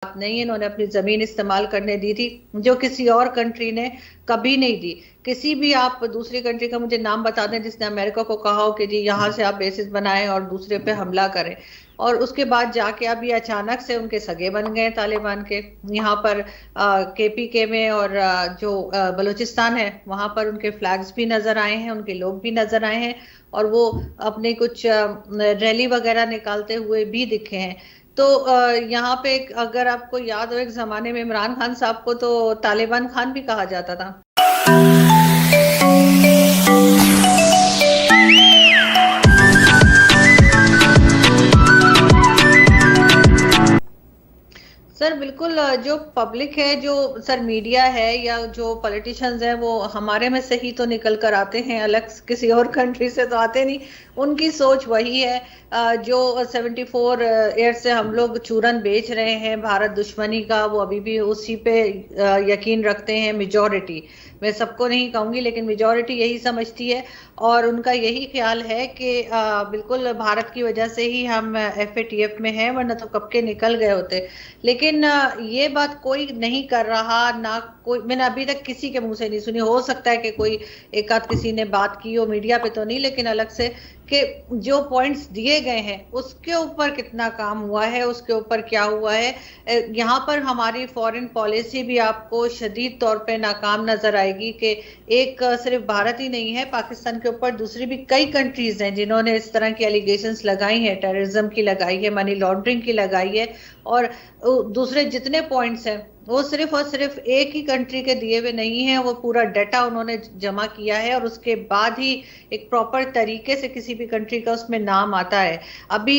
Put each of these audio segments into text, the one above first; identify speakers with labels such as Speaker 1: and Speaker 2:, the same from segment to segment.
Speaker 1: نہیں ہے. انہوں نے اپنی زمین استعمال کرنے دی تھی جو کسی اور کنٹری نے کبھی نہیں دی. کسی بھی آپ دوسری کنٹری کا مجھے نام بتا دیں جس نے امریکہ کو کہا ہو کہ جی یہاں سے آپ بیسز بنائیں اور دوسرے پہ حملہ کریں, اور اس کے بعد جا کے اب یہ اچانک سے ان کے سگے بن گئے طالبان کے. یہاں پر کے پی کے میں اور جو بلوچستان ہے وہاں پر ان کے فلیگز بھی نظر آئے ہیں, ان کے لوگ بھی نظر آئے ہیں, اور وہ اپنے کچھ ریلی وغیرہ نکالتے ہوئے بھی دکھے ہیں. تو یہاں پہ اگر آپ کو یاد ہو ایک زمانے میں عمران خان صاحب کو تو طالبان خان بھی کہا جاتا تھا. سر بالکل, جو پبلک ہے, جو سر میڈیا ہے یا جو پولیٹیشنز ہیں وہ ہمارے میں سے ہی تو نکل کر آتے ہیں, الگ کسی اور کنٹری سے تو آتے نہیں. ان کی سوچ وہی ہے جو 74 ایئر سے ہم لوگ چورن بیچ رہے ہیں بھارت دشمنی کا, وہ ابھی بھی اسی پہ یقین رکھتے ہیں. میجورٹی, میں سب کو نہیں کہوں گی لیکن میجورٹی یہی سمجھتی ہے, اور ان کا یہی خیال ہے کہ بالکل بھارت کی وجہ سے ہی ہم ایف اے ٹی ایف میں ہیں, ورنہ تو کب کے نکل گئے ہوتے. لیکن یہ بات کوئی نہیں کر رہا, نہ کوئی, میں نے ابھی تک کسی کے منہ سے نہیں سنی. ہو سکتا ہے کہ کوئی ایک آدھ کسی نے بات کی ہو میڈیا پہ تو نہیں, لیکن الگ سے کہ جو پوائنٹس دیے گئے ہیں اس کے اوپر کتنا کام ہوا ہے, اس کے اوپر کیا ہوا ہے. یہاں پر ہماری فورن پالیسی بھی آپ کو شدید طور پہ ناکام نظر آئے گی کہ ایک صرف بھارت ہی نہیں ہے, پاکستان کے اوپر دوسری بھی کئی کنٹریز ہیں جنہوں نے اس طرح کی ایلیگیشنز لگائی ہیں, ٹیررزم کی لگائی ہے, منی لانڈرنگ کی لگائی ہے, اور دوسرے جتنے پوائنٹس ہیں وہ صرف اور صرف ایک ہی کنٹری کے دیے ہوئے نہیں ہیں. وہ پورا ڈیٹا انہوں نے جمع کیا ہے اور اس کے بعد ہی ایک پراپر طریقے سے کسی بھی کنٹری کا اس میں نام آتا ہے. ابھی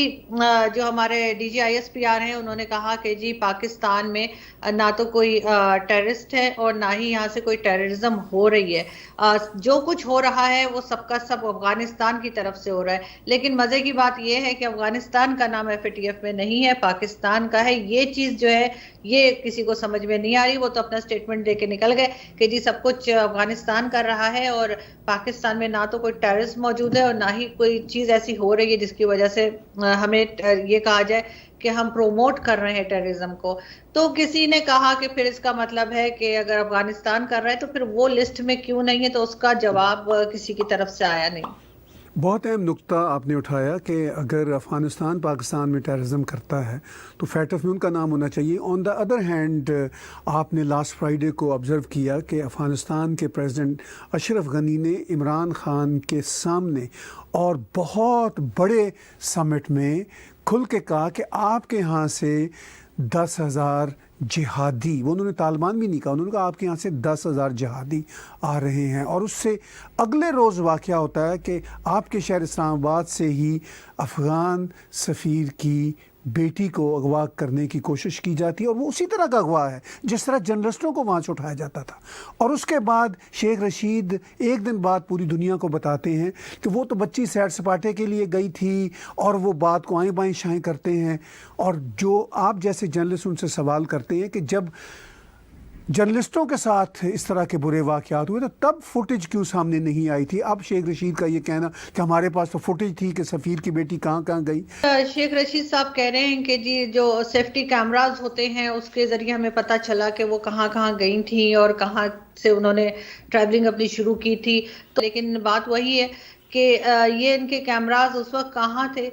Speaker 1: جو ہمارے D G I S P R ہیں انہوں نے کہا کہ جی پاکستان میں نہ تو کوئی ٹیررسٹ ہے اور نہ ہی یہاں سے کوئی ٹیررزم ہو رہی ہے. جو کچھ ہو رہا ہے وہ سب کا سب افغانستان کی طرف سے ہو رہا ہے. لیکن مزے کی بات یہ ہے کہ افغانستان کا نام ایف اے ٹی ایف میں نہیں ہے, پاکستان کا ہے. یہ چیز جو ہے یہ کسی کو سمجھ میں نہیں آ رہی. وہ تو اپنا سٹیٹمنٹ دے کے نکل گئے کہ جی سب کچھ افغانستان کر رہا ہے, اور پاکستان میں نہ تو کوئی ٹیررسٹ موجود ہے اور نہ ہی کوئی چیز ایسی ہو رہی ہے جس کی وجہ سے ہمیں یہ کہا جائے کہ ہم پروموٹ کر رہے ہیں ٹیررزم کو. تو کسی نے کہا کہ پھر اس کا مطلب ہے کہ اگر افغانستان کر رہا ہے تو پھر وہ لسٹ میں کیوں نہیں ہے, تو اس کا جواب کسی کی طرف سے آیا نہیں.
Speaker 2: بہت اہم نقطہ آپ نے اٹھایا کہ اگر افغانستان پاکستان میں ٹیررزم کرتا ہے تو فیٹف میں ان کا نام ہونا چاہیے. آن دا ادر ہینڈ آپ نے لاسٹ فرائیڈے کو آبزرو کیا کہ افغانستان کے پریزیڈنٹ اشرف غنی نے عمران خان کے سامنے اور بہت بڑے سمٹ میں کھل کے کہا کہ آپ کے ہاں سے 10,000 جہادی, وہ انہوں نے طالبان بھی نہیں کہا, انہوں نے کہا آپ کے یہاں سے 10,000 جہادی آ رہے ہیں. اور اس سے اگلے روز واقعہ ہوتا ہے کہ آپ کے شہر اسلام آباد سے ہی افغان سفیر کی بیٹی کو اغوا کرنے کی کوشش کی جاتی ہے, اور وہ اسی طرح کا اغوا ہے جس طرح جرنلسٹوں کو وہاں سے اٹھایا جاتا تھا. اور اس کے بعد شیخ رشید ایک دن بعد پوری دنیا کو بتاتے ہیں کہ وہ تو بچی سیر سپاٹے کے لیے گئی تھی, اور وہ بات کو آئیں بائیں شائیں کرتے ہیں. اور جو آپ جیسے جرنلسٹ ان سے سوال کرتے ہیں کہ جب جرنلسٹوں کے ساتھ اس طرح کے برے واقعات ہوئے تو تب فوٹیج کیوں سامنے نہیں آئی تھی؟ اب شیخ رشید کا یہ کہنا کہ ہمارے پاس تو فوٹیج تھی کہ سفیر کی بیٹی کہاں کہاں گئی.
Speaker 1: شیخ رشید صاحب کہہ رہے ہیں کہ جی جو سیفٹی کیمراز ہوتے ہیں اس کے ذریعے ہمیں پتہ چلا کہ وہ کہاں کہاں گئی تھیں اور کہاں سے انہوں نے ٹریولنگ اپنی شروع کی تھی. تو لیکن بات وہی ہے کہ یہ ان کے کیمراز اس وقت کہاں تھے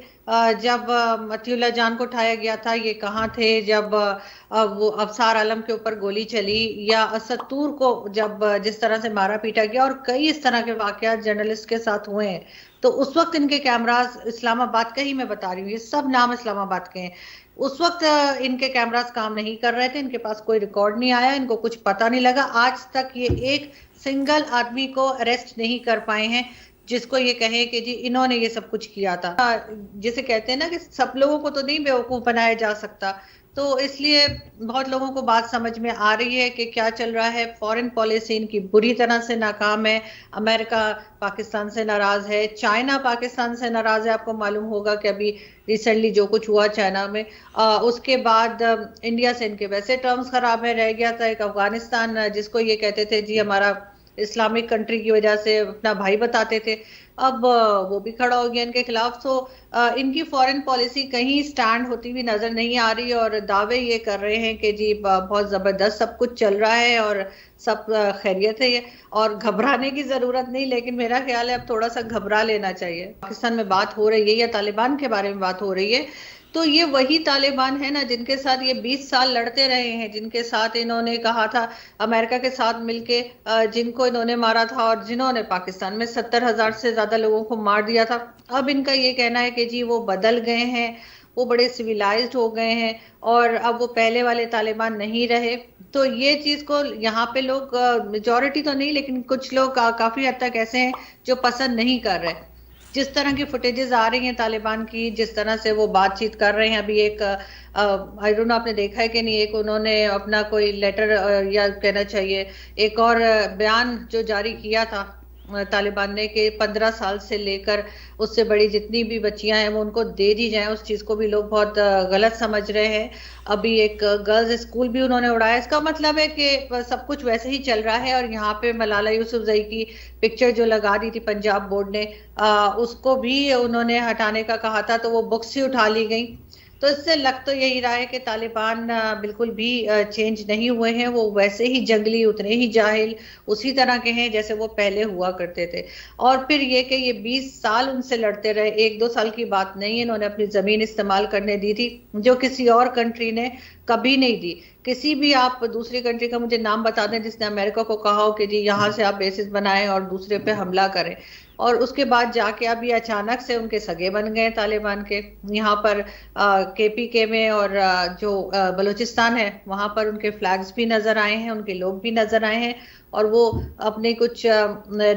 Speaker 1: جب مطیع اللہ جان کو اٹھایا گیا تھا؟ یہ کہاں تھے جب وہ ابصار عالم کے اوپر گولی چلی, یا اسد طور کو جب جس طرح سے مارا پیٹا گیا, اور کئی اس طرح کے واقعات جرنلسٹ کے ساتھ ہوئے ہیں؟ تو اس وقت ان کے کیمراز اسلام آباد کا ہی میں بتا رہی ہوں, یہ سب نام اسلام آباد کے ہیں. اس وقت ان کے کیمراز کام نہیں کر رہے تھے, ان کے پاس کوئی ریکارڈ نہیں آیا, ان کو کچھ پتہ نہیں لگا. آج تک یہ ایک سنگل آدمی کو اریسٹ نہیں کر پائے ہیں جس کو یہ کہیں کہ جی انہوں نے یہ سب کچھ کیا تھا. جسے کہتے ہیں نا کہ سب لوگوں کو تو نہیں بیوقوف بنایا جا سکتا, تو اس لیے بہت لوگوں کو بات سمجھ میں آ رہی ہے کہ کیا چل رہا ہے. فورن پالیسی ان کی بری طرح سے ناکام ہے. امریکہ پاکستان سے ناراض ہے, چائنا پاکستان سے ناراض ہے. آپ کو معلوم ہوگا کہ ابھی ریسنٹلی جو کچھ ہوا چائنا میں, اس کے بعد انڈیا سے ان کے ویسے ٹرمز خراب میں رہ گیا تھا. ایک افغانستان جس کو یہ کہتے تھے جی ہمارا اسلامک کنٹری کی وجہ سے اپنا بھائی بتاتے تھے، اب وہ بھی کھڑا ہو گیا ان کے خلاف. تو ان کی فورن پالیسی کہیں سٹینڈ ہوتی ہوئی نظر نہیں آ رہی، اور دعوے یہ کر رہے ہیں کہ جی بہت زبردست سب کچھ چل رہا ہے اور سب خیریت ہے، اور گھبرانے کی ضرورت نہیں. لیکن میرا خیال ہے اب تھوڑا سا گھبرا لینا چاہیے. پاکستان میں بات ہو رہی ہے یا طالبان کے بارے میں بات ہو رہی ہے، تو یہ وہی طالبان ہے نا جن کے ساتھ یہ 20 سال لڑتے رہے ہیں، جن کے ساتھ انہوں نے کہا تھا امریکہ کے ساتھ مل کے، جن کو انہوں نے مارا تھا، اور جنہوں نے پاکستان میں 70,000 سے زیادہ لوگوں کو مار دیا تھا. اب ان کا یہ کہنا ہے کہ جی وہ بدل گئے ہیں، وہ بڑے سویلائزڈ ہو گئے ہیں، اور اب وہ پہلے والے طالبان نہیں رہے. تو یہ چیز کو یہاں پہ لوگ، میجورٹی تو نہیں لیکن کچھ لوگ کافی حد تک ایسے ہیں جو پسند نہیں کر رہے. جس طرح کی فوٹیجز آ رہی ہیں طالبان کی، جس طرح سے وہ بات چیت کر رہے ہیں، ابھی ایک آئی ڈونٹ نو آپ نے دیکھا ہے کہ نہیں، ایک انہوں نے اپنا کوئی لیٹر یا کہنا چاہیے ایک اور بیان جو جاری کیا تھا طالبان نے، کہ 15 سال سے لے کر اس سے بڑی جتنی بھی بچیاں ہیں وہ ان کو دے دی جائیں. اس چیز کو بھی لوگ بہت غلط سمجھ رہے ہیں. ابھی ایک گرلز اسکول بھی انہوں نے اڑایا. اس کا مطلب ہے کہ سب کچھ ویسے ہی چل رہا ہے. اور یہاں پہ ملالہ یوسفزئی کی پکچر جو لگا دی تھی پنجاب بورڈ نے، اس کو بھی انہوں نے ہٹانے کا کہا تھا، تو وہ بکس ہی اٹھا لی گئی. تو اس سے لگ تو یہی رہا ہے کہ طالبان بالکل بھی چینج نہیں ہوئے ہیں، وہ ویسے ہی جنگلی، اتنے ہی جاہل، اسی طرح کے ہیں جیسے وہ پہلے ہوا کرتے تھے. اور پھر یہ کہ یہ 20 سال ان سے لڑتے رہے، 1-2 سال کی بات نہیں. انہوں نے اپنی زمین استعمال کرنے دی تھی جو کسی اور کنٹری نے کبھی نہیں دی. کسی بھی آپ دوسری کنٹری کا مجھے نام بتا دیں جس نے امریکہ کو کہا ہو کہ جی یہاں سے آپ بیسز بنائیں اور دوسرے پہ حملہ کریں. اور اس کے بعد جا کے اب یہ اچانک سے ان کے سگے بن گئے طالبان کے. یہاں پر KPK میں اور جو بلوچستان ہے وہاں پر ان کے فلیگز بھی نظر آئے ہیں، ان کے لوگ بھی نظر آئے ہیں، اور وہ اپنے کچھ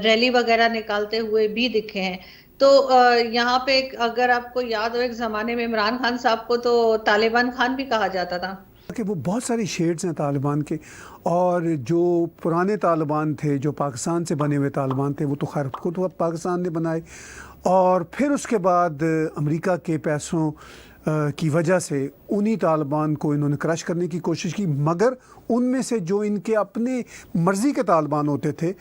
Speaker 1: ریلی وغیرہ نکالتے ہوئے بھی دکھے ہیں. تو یہاں پہ اگر آپ کو یاد ہو، ایک زمانے میں عمران خان صاحب کو تو طالبان خان بھی کہا جاتا تھا.
Speaker 2: کہ وہ بہت ساری شیڈز ہیں طالبان کے، اور جو پرانے طالبان تھے، جو پاکستان سے بنے ہوئے طالبان تھے، وہ تو خیر خود پاکستان نے بنائے، اور پھر اس کے بعد امریکہ کے پیسوں کی وجہ سے انہی طالبان کو انہوں نے کرش کرنے کی کوشش کی. مگر ان میں سے جو ان کے اپنے مرضی کے طالبان ہوتے تھے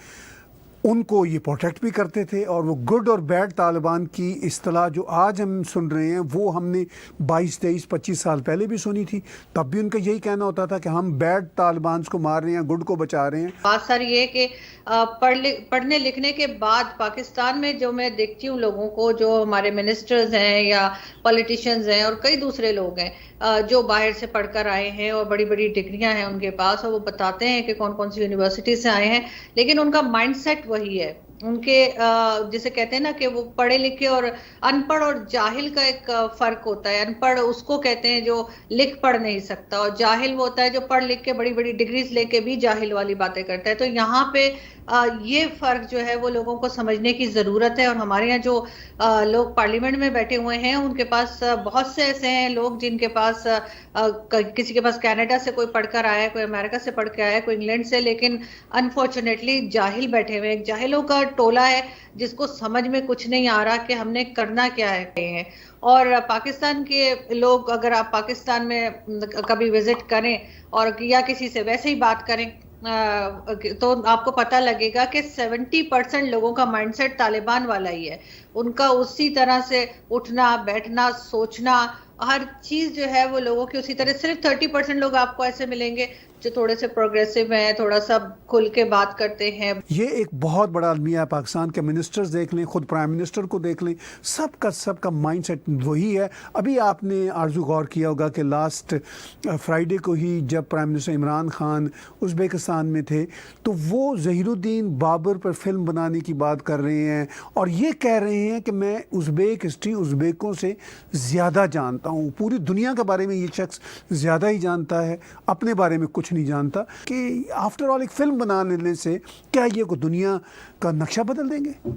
Speaker 2: ان کو یہ پروٹیکٹ بھی کرتے تھے، اور وہ گڈ اور بیڈ طالبان کی اصطلاح جو آج ہم سن رہے ہیں وہ ہم نے 22, 23, 25 سال پہلے بھی سنی تھی. تب بھی ان کا یہی کہنا ہوتا تھا کہ ہم بیڈ طالبان کو مار رہے ہیں، گڈ کو بچا رہے ہیں.
Speaker 1: بات ساری یہ کہ پڑھنے لکھنے کے بعد پاکستان میں جو میں دیکھتی ہوں لوگوں کو، جو ہمارے منسٹرز ہیں یا پولیٹیشینز ہیں اور کئی دوسرے لوگ ہیں جو باہر سے پڑھ کر آئے ہیں اور بڑی بڑی ڈگریاں ہیں ان کے پاس، اور وہ بتاتے ہیں کہ کون کون سی یونیورسٹی سے آئے ہیں، لیکن ان کا مائنڈ سیٹ وہی ہے. ان کے جسے کہتے ہیں نا کہ وہ پڑھے لکھے اور ان پڑھ اور جاہل کا ایک فرق ہوتا ہے. ان پڑھ اس کو کہتے ہیں جو لکھ پڑھ نہیں سکتا، اور جاہل وہ ہوتا ہے جو پڑھ لکھ کے بڑی بڑی ڈگریز لے کے بھی جاہل والی باتیں کرتا ہے. تو یہاں پہ یہ فرق جو ہے وہ لوگوں کو سمجھنے کی ضرورت ہے. اور ہمارے یہاں جو لوگ پارلیمنٹ میں بیٹھے ہوئے ہیں ان کے پاس بہت سے ایسے ہیں لوگ جن کے پاس کسی کے پاس کینیڈا سے کوئی پڑھ کر آیا ہے، کوئی امریکہ سے پڑھ کے آیا ہے، کوئی انگلینڈ سے، لیکن انفارچونیٹلی جاہل بیٹھے ہوئے. ایک جاہلوں کا ٹولہ ہے جس کو سمجھ میں کچھ نہیں آ رہا کہ ہم نے کرنا کیا ہے. اور پاکستان کے لوگ، اگر آپ پاکستان میں کبھی وزٹ کریں اور یا کسی سے ویسے ہی بات کریں تو آپ کو پتہ لگے گا کہ 70% لوگوں کا مائنڈ سیٹ طالبان والا ہی ہے. ان کا اسی طرح سے اٹھنا بیٹھنا سوچنا ہر چیز جو ہے وہ لوگوں کی اسی طرح. صرف 30% لوگ آپ کو ایسے ملیں گے جو تھوڑے سے پروگریسو ہیں، تھوڑا سا کھل کے بات کرتے ہیں.
Speaker 2: یہ ایک بہت بڑا المیہ ہے. پاکستان کے منسٹرز دیکھ لیں، خود پرائم منسٹر کو دیکھ لیں، سب کا مائنڈ سیٹ وہی ہے. ابھی آپ نے آرزو غور کیا ہوگا کہ لاسٹ فرائیڈے کو ہی جب prime minister Imran Khan Uzbekistan میں تھے تو وہ ظہیر الدین بابر پر فلم بنانے کی بات کر رہے ہیں، اور یہ کہہ رہے ہیں کہ میں ازبیک ہسٹری ازبیکوں سے زیادہ جانتا ہوں، پوری دنیا کے بارے میں یہ شخص زیادہ ہی جانتا ہے، اپنے بارے میں کچھ نہیں جانتا. کہ آفٹر آل ایک فلم بنا لینے سے کیا یہ کو دنیا کا نقشہ بدل دیں گے؟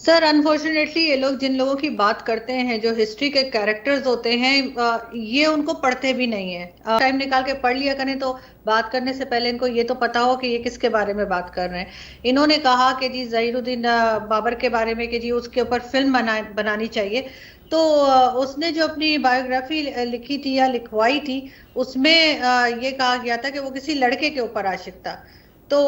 Speaker 1: سر انفارچونیٹلی یہ لوگ جن لوگوں کی بات کرتے ہیں جو ہسٹری کے کیریکٹرز ہوتے ہیں یہ ان کو پڑھتے بھی نہیں ہیں. ٹائم نکال کے پڑھ لیا کریں تو بات کرنے سے پہلے ان کو یہ تو پتا ہو کہ یہ کس کے بارے میں بات کر رہے ہیں. انہوں نے کہا کہ جی ظہیر الدین بابر کے بارے میں کہ جی اس کے اوپر فلم بنانی چاہیے. تو اس نے جو اپنی بایوگرافی لکھی تھی یا لکھوائی تھی اس میں یہ کہا گیا تھا کہ وہ کسی لڑکے کے اوپر عاشق تھا. تو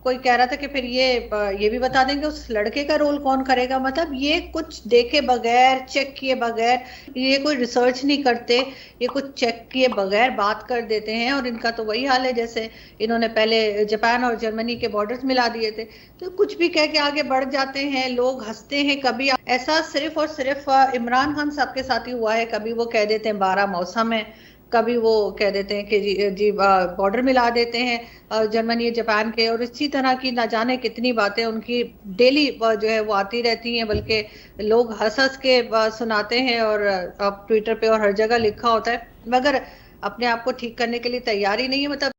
Speaker 1: کوئی کہہ رہا تھا کہ پھر یہ بھی بتا دیں گے اس لڑکے کا رول کون کرے گا. مطلب یہ کچھ دیکھے بغیر، چیک کیے بغیر، یہ کوئی ریسرچ نہیں کرتے، یہ کچھ چیک کیے بغیر بات کر دیتے ہیں. اور ان کا تو وہی حال ہے جیسے انہوں نے پہلے جاپان اور جرمنی کے بارڈرز ملا دیے تھے. تو کچھ بھی کہہ کے آگے بڑھ جاتے ہیں، لوگ ہنستے ہیں. کبھی ایسا صرف اور صرف عمران خان صاحب کے ساتھ ہی ہوا ہے. کبھی وہ کہہ دیتے ہیں 12 موسم ہے، کبھی وہ کہہ دیتے ہیں کہ جی بارڈر ملا دیتے ہیں جرمنی جاپان کے. اور اسی طرح کی نہ جانے کتنی باتیں ان کی ڈیلی جو ہے وہ آتی رہتی ہیں، بلکہ لوگ ہنس ہنس کے سناتے ہیں اور ٹویٹر پہ اور ہر جگہ لکھا ہوتا ہے، مگر اپنے آپ کو ٹھیک کرنے کے لیے تیار ہی نہیں ہے. مطلب